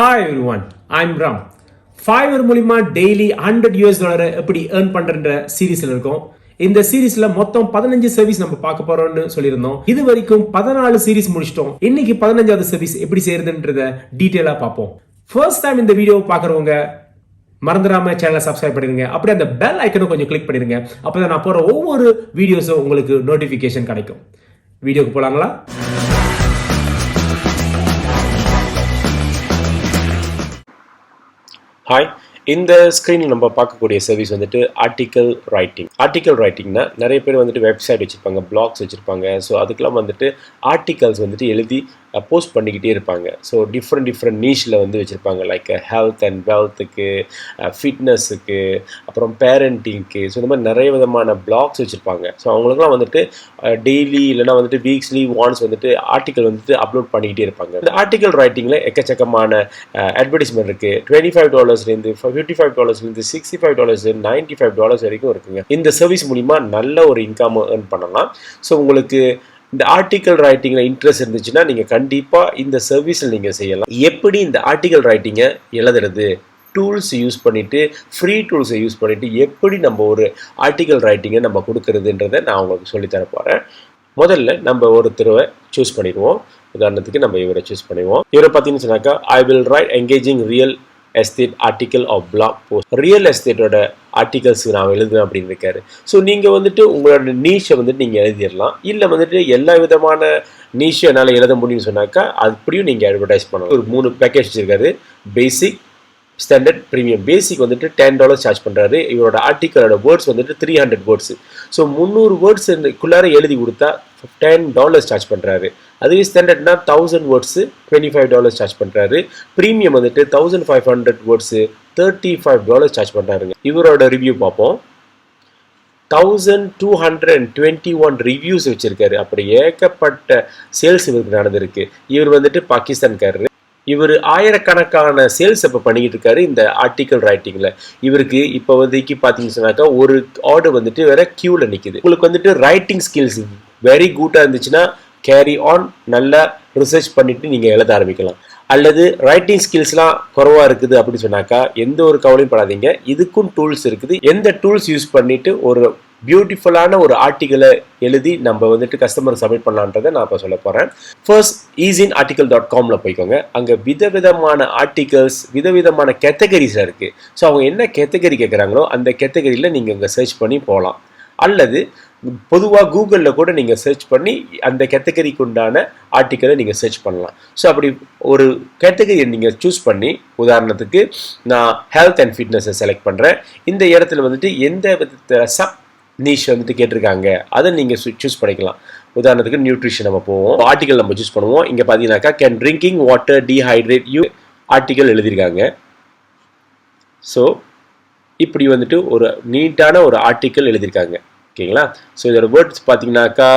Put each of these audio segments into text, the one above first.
Hi everyone, I'm Raam. Fiverr மூலமா daily $100 எப்படி earn பண்றன்ற சீரிஸ்ல இருக்கோம். இந்த சீரிஸ்ல மொத்தம் 15 சர்வீஸ் நம்ம பார்க்க போறோம்னு சொல்லியிருந்தோம். இது வரைக்கும் 14 சீரிஸ் முடிச்சிட்டோம். இன்னைக்கு 15வது சர்வீஸ் எப்படி செய்யறதுன்றத டீடைலா பார்ப்போம். ஃபர்ஸ்ட் டைம் இந்த வீடியோ பார்க்கறவங்க மறந்துடாம சேனலை சப்ஸ்கிரைப் பண்ணிருங்க. அப்படியே அந்த பெல் ஐக்கனும் கொஞ்சம் கிளிக் பண்ணிருங்க. அப்பதான் நான் போற ஒவ்வொரு வீடியோஸும் உங்களுக்கு நோட்டிபிகேஷன் கிடைக்கும். வீடியோக்கு போலாங்களா? ஹாய், இந்த ஸ்க்ரீனில் நம்ம பார்க்கக்கூடிய சர்வீஸ் வந்துட்டு ஆர்டிக்கல் ரைட்டிங். ஆர்டிக்கல் ரைட்டிங்னா நிறைய பேர் வந்துட்டு வெப்சைட் வச்சுருப்பாங்க, பிளாக்ஸ் வச்சுருப்பாங்க. ஸோ அதுக்கெல்லாம் வந்துட்டு ஆர்டிகல்ஸ் வந்துட்டு எழுதி போஸ்ட் பண்ணிக்கிட்டே இருப்பாங்க. ஸோ டிஃப்ரெண்ட் நீஷில் வந்து வச்சுருப்பாங்க. லைக் ஹெல்த் அண்ட் வெல்த்துக்கு, ஃபிட்னஸுக்கு, அப்புறம் பேரண்டிங்க்கு. ஸோ இந்த மாதிரி நிறைய விதமான பிளாக்ஸ் வச்சுருப்பாங்க. ஸோ அவங்களுக்குலாம் வந்துட்டு டெய்லி இல்லைனா வந்துட்டு வீக்ஸ்லி ஒன்ஸ் வந்துட்டு ஆர்டிக்கல் வந்துட்டு அப்லோட் பண்ணிக்கிட்டே இருப்பாங்க. இந்த ஆர்டிக்கல் ரைட்டிங்கில் எக்கச்சக்கமான அட்வர்டைஸ்மெண்ட் இருக்குது. $25 $55 $65 $95 வரைக்கும் இருக்குங்க. இந்த சர்வீஸ் மூலிமா நல்ல ஒரு இன்கம் ஏர்ன் பண்ணலாம். ஸோ உங்களுக்கு இந்த ஆர்டிக்கல் ரைட்டிங்கில் இன்ட்ரெஸ்ட் இருந்துச்சுன்னா நீங்கள் கண்டிப்பாக இந்த சர்வீஸில் நீங்கள் செய்யலாம். எப்படி இந்த ஆர்டிக்கல் ரைட்டிங்கை எழுதுறது, டூல்ஸ் யூஸ் பண்ணிவிட்டு, ஃப்ரீ டூல்ஸை யூஸ் பண்ணிவிட்டு எப்படி நம்ம ஒரு ஆர்டிக்கல் ரைட்டிங்கை நம்ம கொடுக்குறதுன்றதை நான் உங்களுக்கு சொல்லித்தர போகிறேன். முதல்ல நம்ம ஒருத்தரை சூஸ் பண்ணிடுவோம். உதாரணத்துக்கு நம்ம இவரை சூஸ் பண்ணுவோம். இவரை பார்த்தீங்கன்னு சொன்னாக்கா, I will write engaging real estate article of blog post. Real எஸ்டேட்டோட ஆர்டிகல்ஸ் நான் எழுதுவேன் அப்படின்னு இருக்காரு. ஸோ நீங்கள் வந்துட்டு உங்களோட நீஷை வந்துட்டு நீங்கள் எழுதிடலாம். இல்லை வந்துட்டு எல்லா விதமான நீஷை என்னால் எழுத முடியும்னு சொன்னாக்கா அப்படியும் நீங்கள் அட்வர்டைஸ் பண்ணலாம். ஒரு 3 பேக்கேஜ் வச்சுருக்காரு. பேசிக், ஸ்டாண்டர்ட், ப்ரீமியம். பேசிக் வந்துட்டு $10 சார்ஜ் பண்ணுறாரு. இவரோட ஆர்டிக்கலோட வேர்ட்ஸ் வந்துட்டு 300 வேர்ட்ஸு. ஸோ 300 வேர்ட்ஸுக்குள்ளார எழுதி கொடுத்தா $10 சார்ஜ் பண்ணுறாரு. அதுவே ஸ்டாண்டர்ட்னா 1000 வேர்ட்ஸு $25 சார்ஜ் பண்ணுறாரு. ப்ரீமியம் வந்துட்டு 1500 வேர்ட்ஸு $35 சார்ஜ் பண்ணுறாருங்க. இவரோட ரிவ்யூ பார்ப்போம். 1221 ரிவ்யூஸ் வச்சுருக்காரு. அப்படி ஏகப்பட்ட சேல்ஸ் இவருக்கு நடந்திருக்கு. இவர் வந்துட்டு பாகிஸ்தான்காரரு. இவர் ஆயிரக்கணக்கான சேல்ஸ் இப்போ பண்ணிக்கிட்டு இருக்காரு இந்த ஆர்டிக்கல் ரைட்டிங்கில். இவருக்கு இப்போ வந்துக்கு பார்த்தீங்கன்னு சொன்னாக்கா ஒரு ஆர்டர் வந்துட்டு வேற க்யூவில் நிற்கிது. உங்களுக்கு வந்துட்டு ரைட்டிங் ஸ்கில்ஸ் வெரி குட்டாக இருந்துச்சுன்னா கேரி ஆன், நல்லா ரிசர்ச் பண்ணிவிட்டு நீங்கள் எழுத ஆரம்பிக்கலாம். அல்லது ரைட்டிங் ஸ்கில்ஸ்லாம் குறவாக இருக்குது அப்படின்னு சொன்னாக்கா எந்த ஒரு கவலையும் படாதீங்க. இதுக்கும் டூல்ஸ் இருக்குது. எந்த டூல்ஸ் யூஸ் பண்ணிவிட்டு ஒரு பியூட்டிஃபுல்லான ஒரு ஆர்டிக்கலை எழுதி நம்ம வந்துட்டு கஸ்டமர் சப்மிட் பண்ணலான்றதை நான் இப்போ சொல்ல போகிறேன். ஃபர்ஸ்ட் easyinarticle.com போய்க்கோங்க. அங்கே விதவிதமான ஆர்டிகல்ஸ், விதவிதமான கேட்டகரிஸாக இருக்குது. ஸோ அவங்க என்ன கேட்டகரி கேட்குறாங்களோ அந்த கேட்டகரியில் நீங்கள் இங்கே சர்ச் பண்ணி போகலாம். அல்லது பொதுவாக கூகுளில் கூட நீங்கள் சர்ச் பண்ணி அந்த கேட்டகரிக்கு உண்டான ஆர்டிக்கலை நீங்கள் சர்ச் பண்ணலாம். ஸோ அப்படி ஒரு கேட்டகரியை நீங்கள் சூஸ் பண்ணி, உதாரணத்துக்கு நான் ஹெல்த் அண்ட் ஃபிட்னஸை செலக்ட் பண்ணுறேன். இந்த இடத்துல வந்துட்டு எந்த விதத்தில் சப் நீஷ் வந்துட்டு கேட்டிருக்காங்க அதை நீங்கள் சூஸ் பண்ணிக்கலாம். உதாரணத்துக்கு நியூட்ரிஷன் நம்ம போவோம். ஆர்டிக்கல் நம்ம சூஸ் பண்ணுவோம். இங்கே பார்த்தீங்கன்னாக்கா can drinking water dehydrate you article எழுதியிருக்காங்க. ஸோ இப்படி வந்துட்டு ஒரு நீட்டான ஒரு ஆர்டிக்கல் எழுதியிருக்காங்க. ஓகேங்களா? ஸோ இதோட வேர்ட்ஸ் பார்த்தீங்கன்னாக்கா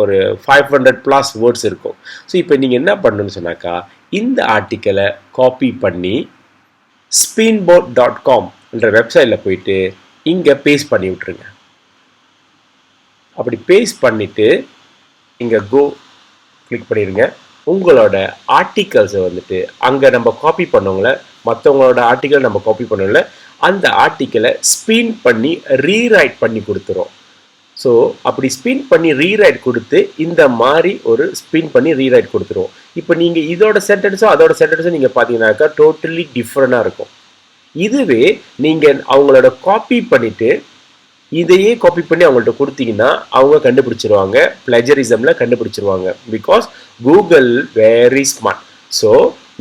ஒரு 500+ வேர்ட்ஸ் இருக்கும். ஸோ இப்போ நீங்கள் என்ன பண்ணணும்னு சொன்னாக்கா இந்த ஆர்டிக்கலை காப்பி பண்ணி spinboard.com என்ற வெப்சைட்டில் போயிட்டு இங்கே பேஸ்ட் பண்ணி விட்டுருங்க. அப்படி பேஸ்ட் பண்ணிவிட்டு இங்கே கோ கிளிக் பண்ணிடுங்க. உங்களோட ஆர்டிகல்ஸை வந்துட்டு அங்கே நம்ம காப்பி பண்ணவங்கள, மற்றவங்களோட ஆர்டிக்கல் நம்ம காப்பி பண்ணல, அந்த ஆர்டிக்கலை ஸ்பின் பண்ணி ரீரைட் பண்ணி கொடுத்துரும். ஸோ அப்படி ஸ்பின் பண்ணி ரீரைட் கொடுத்து இந்த மாதிரி ஒரு ஸ்பின் பண்ணி ரீரைட் கொடுத்துருவோம். இப்போ நீங்கள் இதோட சென்டென்ஸும் அதோட சென்டென்ஸும் நீங்கள் பார்த்தீங்கன்னாக்கா டோட்டலி டிஃப்ரெண்டாக இருக்கும். இதுவே நீங்கள் அவங்களோட காப்பி பண்ணிவிட்டு இதையே காப்பி பண்ணி அவங்கள்ட்ட கொடுத்தீங்கன்னா அவங்க கண்டுபிடிச்சிருவாங்க, பிளஜரிசமில் கண்டுபிடிச்சிருவாங்க. Because Google very smart. So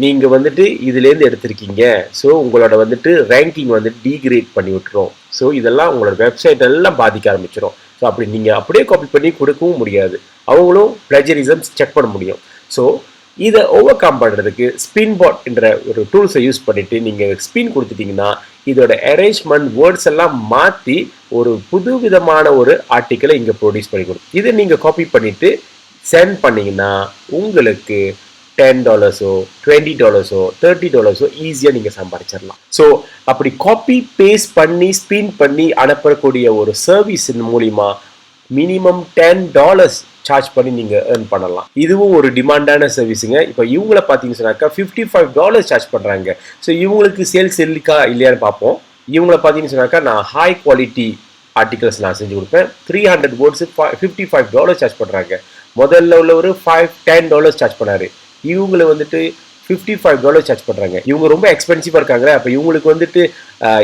நீங்கள் வந்துட்டு இதுலேருந்து எடுத்திருக்கீங்க. ஸோ உங்களோட வந்துட்டு ரேங்கிங் வந்துட்டு டீக்ரேட் பண்ணி விட்டுரும். ஸோ இதெல்லாம் உங்களோட வெப்சைட் எல்லாம் பாதிக்க ஆரம்பிச்சிடும். ஸோ அப்படி நீங்கள் அப்படியே காப்பி பண்ணி கொடுக்கவும் முடியாது. அவங்களும் பிளஜரிசம் செக் பண்ண முடியும். ஸோ இதை ஓவர் கம் பண்ணுறதுக்கு ஸ்பின்பாட் என்ற ஒரு டூல்ஸை யூஸ் பண்ணிவிட்டு நீங்கள் ஸ்பின் கொடுத்துட்டிங்கன்னா இதோட அரேஞ்ச்மெண்ட் வேர்ட்ஸ் எல்லாம் மாற்றி ஒரு புது விதமான ஒரு ஆர்டிக்கலை இங்கே ப்ரொடியூஸ் பண்ணி கொடுக்கும். இதை நீங்கள் காப்பி பண்ணிவிட்டு சென்ட் பண்ணிங்கன்னா உங்களுக்கு $10 $20 $30 ஈஸியாக நீங்கள் சம்பாதிச்சிடலாம். ஸோ அப்படி காப்பி பேஸ்ட் பண்ணி ஸ்பின் பண்ணி அனுப்பக்கூடிய ஒரு சர்வீஸின் மூலிமா மினிமம் $10 சார்ஜ் பண்ணி நீங்கள் ஏர்ன் பண்ணலாம். இதுவும் ஒரு டிமாண்டான சர்வீஸுங்க. இப்போ இவங்கள பார்த்தீங்கன்னு சொன்னாக்கா $55 சார்ஜ் பண்ணுறாங்க. ஸோ இவங்களுக்கு சேல்ஸ் இருக்கா இல்லையான்னு பார்ப்போம். இவங்கள பார்த்தீங்கன்னு சொன்னாக்கா நான் ஹை குவாலிட்டி ஆர்டிகல்ஸ் நான் செஞ்சு கொடுப்பேன். 300 வேர்ட்ஸு $55 சார்ஜ் பண்ணுறாங்க. முதல்ல உள்ள ஒரு $10 சார்ஜ் பண்ணாரு. இவங்களை வந்துட்டு $55 சார்ஜ் பண்ணுறாங்க. இவங்க ரொம்ப எக்ஸ்பென்சிவாக இருக்காங்க. அப்போ இவங்களுக்கு வந்துட்டு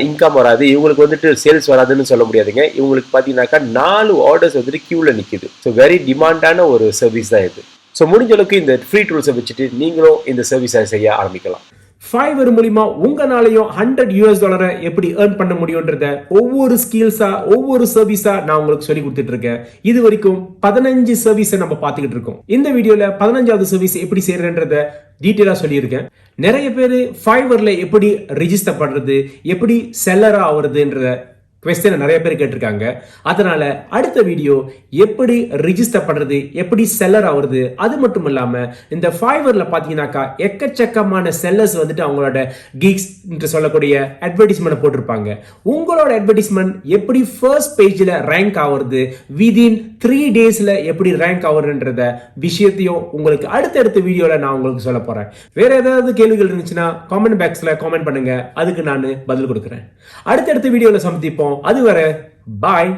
இன்கம் வராது, இவங்களுக்கு வந்துட்டு சேல்ஸ் வராதுன்னு சொல்ல முடியாதுங்க. இவங்களுக்கு பார்த்தீங்கன்னாக்கா 4 ஆர்டர்ஸ் வந்துட்டு கியூவில் நிற்கிது. ஸோ வெரி டிமாண்டான ஒரு சர்வீஸ் தான் இது. ஸோ முடிஞ்ச அளவுக்கு இந்த ஃப்ரீ டூல்ஸை வச்சுட்டு நீங்களும் இந்த சர்வீஸை செய்ய ஆரம்பிக்கலாம். Fiverr மூலியமா உங்களாலையும் $100 எப்படி ஏர்ன் பண்ண முடியும்ன்றத ஒவ்வொரு ஸ்கில்ஸா ஒவ்வொரு சர்வீஸா நான் உங்களுக்கு சொல்லி கொடுத்துட்டு இருக்கேன். இது வரைக்கும் 15 சர்வீஸை நம்ம பார்த்துக்கிட்டு இருக்கோம். இந்த வீடியோல 15வது சர்வீஸ் எப்படி செய்யறன்றத டீட்டெயிலா சொல்லியிருக்கேன். நிறைய பேர் Fiverrல எப்படி ரெஜிஸ்டர் பண்றது, எப்படி செல்லரா ஆகுறதுன்ற கொஸ்டினை நிறைய பேர் கேட்டிருக்காங்க. அதனால அடுத்த வீடியோ எப்படி ரிஜிஸ்டர் பண்றது, எப்படி செல்லர் ஆகுறது, அது மட்டும் இல்லாம இந்த Fiverrல பாத்தீங்கன்னாக்கா எக்கச்சக்கமான செல்லர்ஸ் வந்துட்டு அவங்களோட கிக்ஸ் என்று சொல்லக்கூடிய அட்வர்டைஸ்மெண்ட் போட்டிருப்பாங்க. உங்களோட அட்வர்டைஸ்மெண்ட் எப்படி ஃபர்ஸ்ட் பேஜ்ல ரேங்க் ஆகுறது, விதின் 3 daysல எப்படி ரேங்க் ஆகுறதுன்றத விஷயத்தையும் உங்களுக்கு அடுத்தடுத்த வீடியோல நான் உங்களுக்கு சொல்ல போறேன். வேற ஏதாவது கேள்விகள் இருந்துச்சுன்னா காமெண்ட் பாக்ஸ்ல காமெண்ட் பண்ணுங்க, அதுக்கு நான் பதில் கொடுக்குறேன். அடுத்தடுத்த வீடியோல சந்திப்போம். அதுவரை பாய்.